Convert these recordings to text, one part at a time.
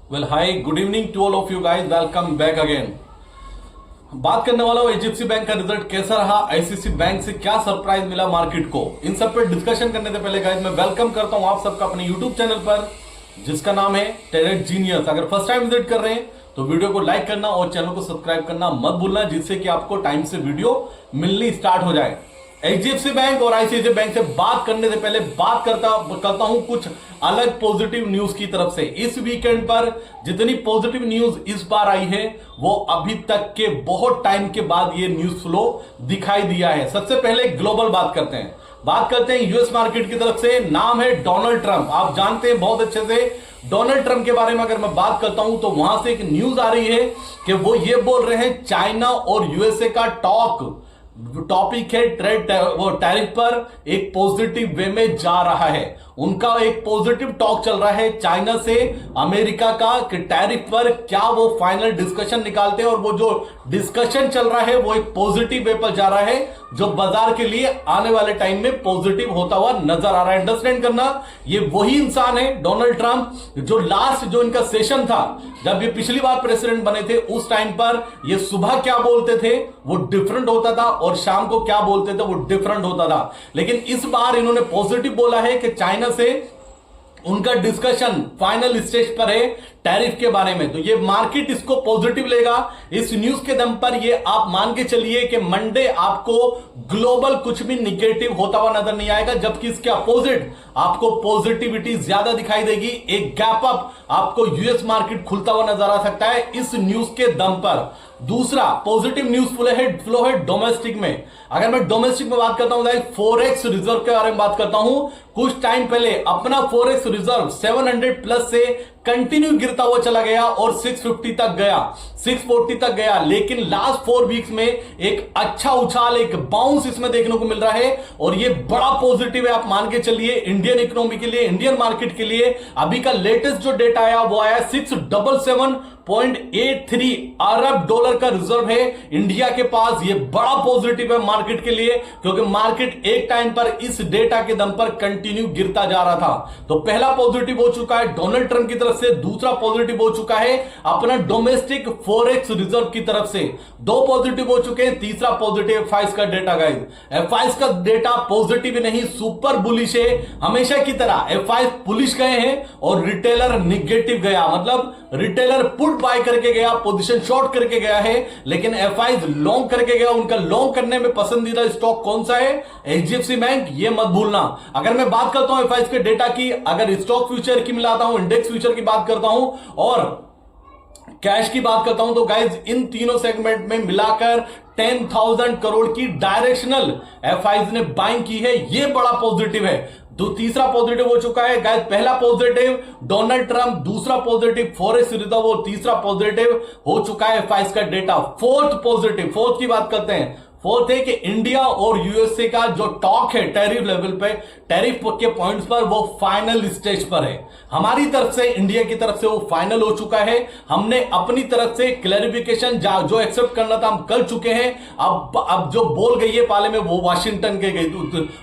Well hi good evening to all of you guys, welcome back again. बात करने वाला हूं एचडीएफसी बैंक का रिजल्ट कैसा रहा, आईसीआईसीआई बैंक से क्या सरप्राइज मिला मार्केट को, इन सब पे डिस्कशन करने से पहले गाइस मैं वेलकम करता हूं आप सबका अपने यूट्यूब चैनल पर जिसका नाम है ट्रेड जीनियस। अगर फर्स्ट टाइम विजिट कर रहे हैं तो वीडियो को लाइक करना और चैनल को सब्सक्राइब करना मत भूलना, जिससे कि आपको टाइम से वीडियो मिलनी स्टार्ट हो जाए। एचडीएफसी बैंक और आईसीआईसीआई बैंक से बात करने से पहले बात करता हूं कुछ अलग पॉजिटिव न्यूज की तरफ से। इस वीकेंड पर जितनी पॉजिटिव न्यूज इस बार आई है वो अभी तक के बहुत टाइम के बाद ये न्यूज फ्लो दिखाई दिया है। सबसे पहले ग्लोबल बात करते हैं यूएस मार्केट की तरफ से। नाम है डोनाल्ड ट्रंप, आप जानते हैं बहुत अच्छे से डोनाल्ड ट्रंप के बारे में। अगर मैं बात करता हूं तो वहां से एक न्यूज आ रही है कि वो ये बोल रहे हैं चाइना और यूएसए का टॉपिक है टैरिफ पर एक पॉजिटिव वे में जा रहा है। उनका एक पॉजिटिव टॉक चल रहा है चाइना से अमेरिका का कि टैरिफ पर क्या वो फाइनल डिस्कशन निकालते हैं, और वो जो डिस्कशन चल रहा है वो एक पॉजिटिव वे पर जा रहा है जो बाजार के लिए आने वाले टाइम में पॉजिटिव होता हुआ नजर आ रहा है। अंडरस्टैंड करना, ये वही इंसान है डोनाल्ड ट्रंप जो लास्ट जो इनका सेशन था जब ये पिछली बार प्रेसिडेंट बने थे उस टाइम पर ये सुबह क्या बोलते थे वो डिफरेंट होता था और शाम को क्या बोलते थे वो डिफरेंट होता था। लेकिन इस बार इन्होंने पॉजिटिव बोला है कि चाइना से उनका डिस्कशन फाइनल स्टेज पर है टैरिफ के बारे में, तो ये मार्केट इसको पॉजिटिव लेगा। इस न्यूज के दम पर ये आप मान के चलिए कि मंडे आपको ग्लोबल कुछ भी निगेटिव होता हुआ नजर नहीं आएगा, जबकि इसके अपोजिट आपको पॉजिटिविटी ज्यादा दिखाई देगी। एक गैप अप आपको यूएस मार्केट खुलता हुआ नजर आ सकता है इस न्यूज के दम पर। दूसरा पॉजिटिव न्यूज फ्लो है डोमेस्टिक में। अगर मैं डोमेस्टिक में बात करता हूं फॉरेक्स रिजर्व के बारे में बात करता हूं, कुछ टाइम पहले अपना फॉरेक्स रिजर्व 700 प्लस से कंटिन्यू गिरता हुआ चला गया और 650 तक गया, 640 तक गया, लेकिन लास्ट 4 वीक्स में एक अच्छा उछाल, एक बाउंस इसमें देखने को मिल रहा है और ये बड़ा पॉजिटिव है। आप मान के चलिए इंडियन इकोनॉमी के लिए, इंडियन मार्केट के लिए। अभी का लेटेस्ट जो डेटा आया वो आया 677.83 अरब डॉलर का रिजर्व है इंडिया के पास। ये बड़ा पॉजिटिव है मार्केट के लिए, क्योंकि मार्केट एक टाइम पर इस डेटा के दम पर कंटिन्यू गिरता जा रहा था। तो पहला पॉजिटिव हो चुका है डोनाल्ड ट्रंप की तरफ से, दूसरा पॉजिटिव हो चुका है अपना डोमेस्टिक फॉरेक्स रिजर्व की तरफ से। 2 पॉजिटिव हो चुके हैं, तीसरा पॉजिटिव एफ का डेटा गाइस। एफ का डेटा पॉजिटिव नहीं सुपर बुलिश है, हमेशा की तरह एफ बुलिश गए हैं और रिटेलर निगेटिव गया, मतलब रिटेलर पुट बाय करके गया, पोजीशन शॉर्ट करके गया है, लेकिन एफआई लॉन्ग करके गया। उनका लॉन्ग करने में पसंदीदा स्टॉक कौन सा है? एचडीएफसी बैंक, ये मत भूलना। अगर मैं बात करता हूं एफआई के डेटा की, अगर स्टॉक फ्यूचर की मिलाता हूं, इंडेक्स फ्यूचर की बात करता हूं और कैश की बात करता हूं, तो गाइज इन तीनों सेगमेंट में मिलाकर 10,000 करोड़ की डायरेक्शनल एफआईज ने बाइंग की है। ये बड़ा पॉजिटिव है। तीसरा पॉजिटिव हो चुका है गाइस, पहला पॉजिटिव डोनाल्ड ट्रंप, दूसरा पॉजिटिव फॉरेक्स रिजर्व और तीसरा पॉजिटिव हो चुका है एफआईज का डेटा। फोर्थ की बात करते हैं। फोर्थ है कि इंडिया और यूएसए का जो टॉक है टैरिफ लेवल पे, टैरिफ के पॉइंट्स पर, वो फाइनल स्टेज पर है। हमारी तरफ से, इंडिया की तरफ से वो फाइनल हो चुका है। हमने अपनी तरफ से क्लैरिफिकेशन जो एक्सेप्ट करना था हम कर चुके हैं। अब जो बॉल गई है पाले में वो वाशिंगटन के गई,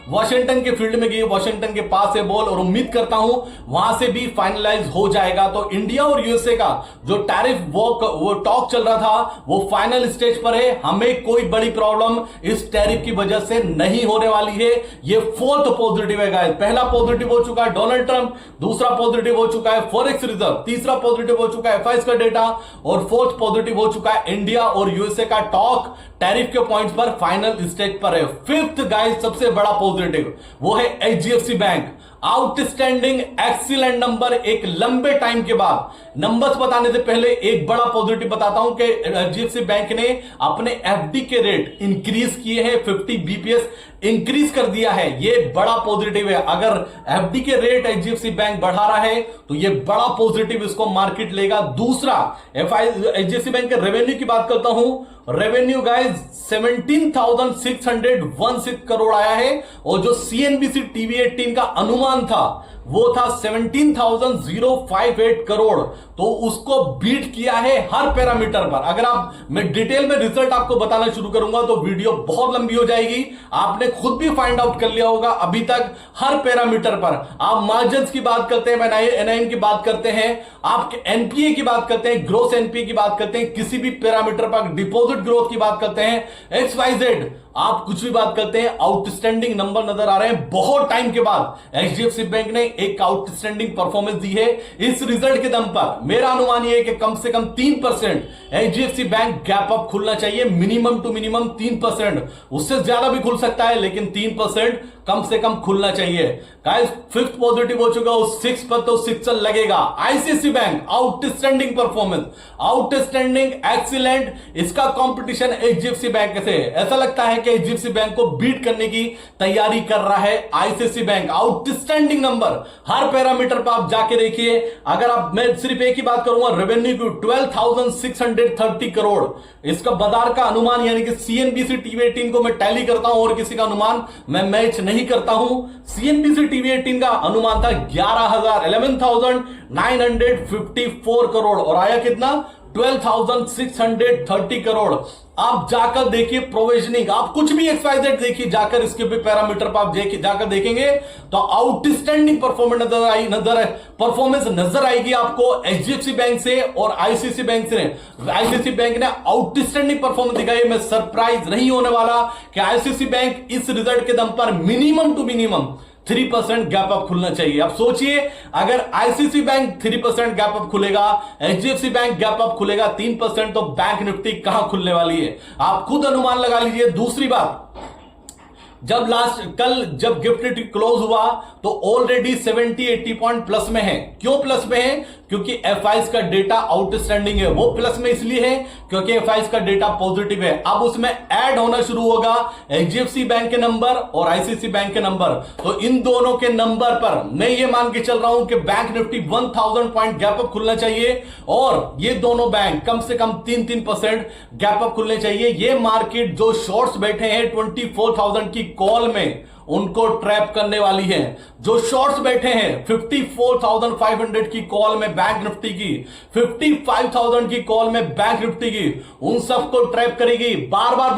वाशिंगटन के फील्ड में गई, वाशिंगटन के पास है बॉल, और उम्मीद करता हूं वहां से भी फाइनलाइज हो जाएगा। तो इंडिया और यूएसए का जो टैरिफ वो टॉक चल रहा था वो फाइनल स्टेज पर है। हमें कोई बड़ी प्रॉब्लम इस टैरिफ की वजह से नहीं होने वाली है। ये फोर्थ पॉजिटिव है गाइस। पहला पॉजिटिव हो चुका है डोनाल्ड ट्रंप, दूसरा पॉजिटिव हो चुका है फॉरेक्स रिजर्व, तीसरा पॉजिटिव हो चुका है एफआईज का डेटा और फोर्थ पॉजिटिव हो चुका है इंडिया और यूएसए का टॉक टैरिफ के पॉइंट्स पर फाइनल स्टेज पर है। फिफ्थ गाइस सबसे बड़ा पॉजिटिव वो है HDFC bank. Outstanding excellent number, एक लंबे टाइम के बाद। नंबर्स बताने से पहले एक बड़ा पॉजिटिव बताता हूं कि एचडीएफसी बैंक ने अपने एफडी के रेट इंक्रीज किए हैं, 50 बीपीएस इंक्रीज कर दिया है। ये बड़ा पॉजिटिव है। अगर एफडी के रेट एचडीएफसी बैंक बढ़ा रहा है तो ये बड़ा पॉजिटिव इसको मार्केट लेगा। दूसरा एचडीएफसी बैंक के रेवेन्यू की बात करता हूं। रेवेन्यू गाइस 17,616 करोड़ आया है और जो सीएनबीसी टीवी 18 का अनुमान था वो था 17,058 करोड़। तो उसको बीट किया है हर पैरामीटर पर। अगर मैं डिटेल में रिजल्ट आपको बताना शुरू करूंगा तो वीडियो बहुत लंबी हो जाएगी। आपने खुद भी फाइंड आउट कर लिया होगा अभी तक हर पैरामीटर पर। आप मार्जिन की बात करते हैं, एनआईएम की बात करते हैं, आप एनपीए की बात करते हैं, ग्रोस एनपीए की बात करते हैं, किसी भी पैरामीटर पर डिपॉजिट ग्रोथ की बात करते हैं, XYZ आप कुछ भी बात करते हैं, आउटस्टैंडिंग नंबर नजर आ रहे हैं। बहुत टाइम के बाद एचडीएफसी बैंक ने एक आउटस्टैंडिंग परफॉर्मेंस दी है। इस रिजल्ट के दम पर मेरा अनुमान यह है कि कम से कम 3% एचडीएफसी बैंक गैप अप खुलना चाहिए, मिनिमम टू मिनिमम 3%। उससे ज्यादा भी खुल सकता है लेकिन 3% कम से कम खुलना चाहिए। गाइस, 5th पॉजिटिव हो चुका, उस 6 पर तो 6 लगेगा। ICIC bank outstanding performance, outstanding, excellent, इसका कंपटीशन एचडीएफसी बैंक से। ऐसा लगता है कि एचडीएफसी बैंक को बीट करने की तैयारी कर रहा है आईसीआईसी बैंक। आउटस्टैंडिंग नंबर हर पैरामीटर पर आप जाके देखिए। अगर मैं सिर्फ एक ही बात करूंगा, रेवेन्यू की 12,630 करोड़, इसका बाजार का अनुमान यानी कि सीएनबीसी टीवी 18 को मैं टैली करता हूं और किसी का अनुमान मैं मैच नहीं करता हूं। सीएनबीसी टीवी 18 का अनुमान था 11,954 करोड़ और आया कितना? 12,630 करोड़। आप जाकर देखिए प्रोविजनिंग, आप कुछ भी XYZ देखिए जाकर, इसके भी पैरामीटर पर आप जाकर देखेंगे तो आउटस्टैंडिंग परफॉर्मेंस नजर आएगी आपको एचडीएफसी बैंक से और आईसीआईसी बैंक से। आईसीआईसी बैंक ने आउटस्टैंडिंग परफॉर्मेंस दिखाई। मैं सरप्राइज नहीं होने वाला कि आईसीआईसी बैंक इस रिजल्ट के दम पर minimum to minimum 3% gap up खुलना चाहिए। अब सोचिए, अगर आईसीआईसी बैंक 3% गैप अप खुलेगा, एचडीएफसी बैंक गैप अप खुलेगा 3%, तो बैंक निफ्टी कहां खुलने वाली है आप खुद अनुमान लगा लीजिए। दूसरी बात, जब गिफ्ट निफ्टी क्लोज हुआ तो ऑलरेडी 70-80 पॉइंट प्लस में है। क्यों प्लस में है? क्योंकि एफआईज का डेटा आउटस्टैंडिंग है। वो प्लस में इसलिए है क्योंकि एफआईज का डेटा पॉजिटिव है। अब उसमें ऐड होना शुरू होगा एचडीएफसी बैंक के नंबर और आईसीआईसी बैंक के नंबर। तो इन दोनों के नंबर पर मैं ये मान के चल रहा हूं कि bank Nifty 1000 point gap up खुलना चाहिए और ये दोनों बैंक कम से कम 3% गैप अप खुलने चाहिए। ये मार्केट जो शॉर्ट्स बैठे हैं 24,000 की कॉल में, उनको ट्रैप करने वाली है। जो शॉर्ट्स बैठे हैं 54,500 की कॉल में बैंक निफ्टी की, 55,000 की कॉल में बैंक निफ्टी की, उन सबको ट्रैप करेगी। बार बार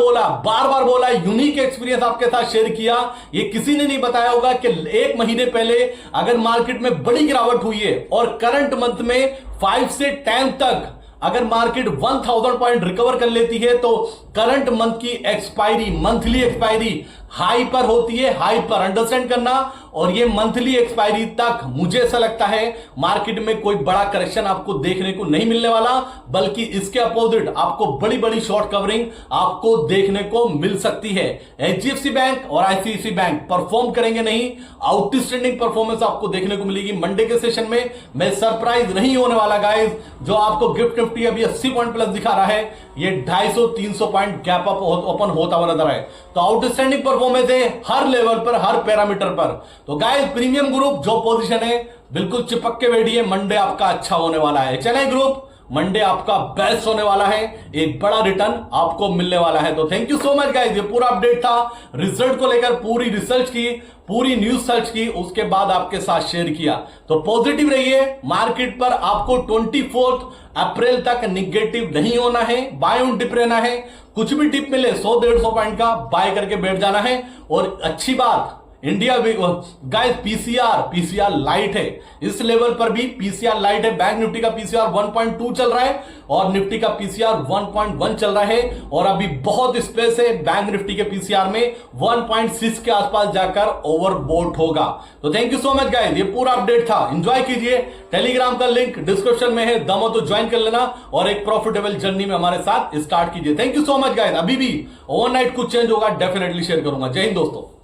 बोला, यूनिक एक्सपीरियंस आपके साथ शेयर किया। ये किसी ने नहीं बताया होगा कि 1 महीने पहले अगर मार्केट में बड़ी गिरावट हुई है और करंट मंथ में 5 से 10 तक अगर मार्केट 1000 पॉइंट रिकवर कर लेती है तो करंट मंथ की एक्सपायरी, मंथली एक्सपायरी हाई पर होती है। हाई पर अंडरस्टैंड करना, और ये मंथली एक्सपायरी तक मुझे ऐसा लगता है मार्केट में कोई बड़ा करेक्शन आपको देखने को नहीं मिलने वाला, बल्कि इसके अपोजिट आपको बड़ी बड़ी शॉर्ट कवरिंग आपको देखने को मिल सकती है। एचडीएफसी बैंक और आईसीआईसी बैंक परफॉर्म करेंगे नहीं, आउटस्टैंडिंग परफॉर्मेंस आपको देखने को मिलेगी मंडे के सेशन में। मैं सरप्राइज नहीं होने वाला गाइस। जो आपको गिफ्ट निफ्टी अभी 80 पॉइंट प्लस दिखा रहा है, ये 250-300 पॉइंट गैप अप ओपन होता हुआ नजर आए। तो आउटस्टैंडिंग परफॉर्मेंस है हर लेवल पर, हर पैरामीटर पर। तो गाइस, प्रीमियम ग्रुप जो पोजीशन है बिल्कुल चिपक के बैठिए, मंडे आपका अच्छा होने वाला है। चेन्नई ग्रुप मंडे आपका बेस्ट होने वाला है, एक बड़ा रिटर्न आपको मिलने वाला है। तो thank you so much guys. ये पूरा अपडेट था रिजल्ट को लेकर, पूरी रिसर्च की, पूरी न्यूज सर्च की, उसके बाद आपके साथ शेयर किया। तो पॉजिटिव रहिए, मार्केट पर आपको 24 अप्रैल तक निगेटिव नहीं होना है, बाय ऑन डिप रहना है। कुछ भी डिप मिले 100-150 पॉइंट का बाय करके बैठ जाना है। और अच्छी बात, इंडिया गाइस पीसीआर लाइट है, इस लेवल पर भी पीसीआर लाइट है। बैंक निफ्टी का पीसीआर 1.2 चल रहा है और निफ्टी का पीसीआर 1.1 चल रहा है, और अभी बहुत स्पेस है बैंक निफ्टी के पीसीआर में 1.6 के आसपास जाकर ओवरबोट होगा। तो thank you so much guys, ये पूरा अपडेट था, एंजॉय कीजिए। टेलीग्राम का लिंक डिस्क्रिप्शन में है, दम हो तो ज्वाइन कर लेना और एक प्रॉफिटेबल जर्नी में हमारे साथ स्टार्ट कीजिए। Thank you so much guys. अभी भी ओवरनाइट कुछ चेंज होगा डेफिनेटली शेयर करूंगा। जय हिंद दोस्तों।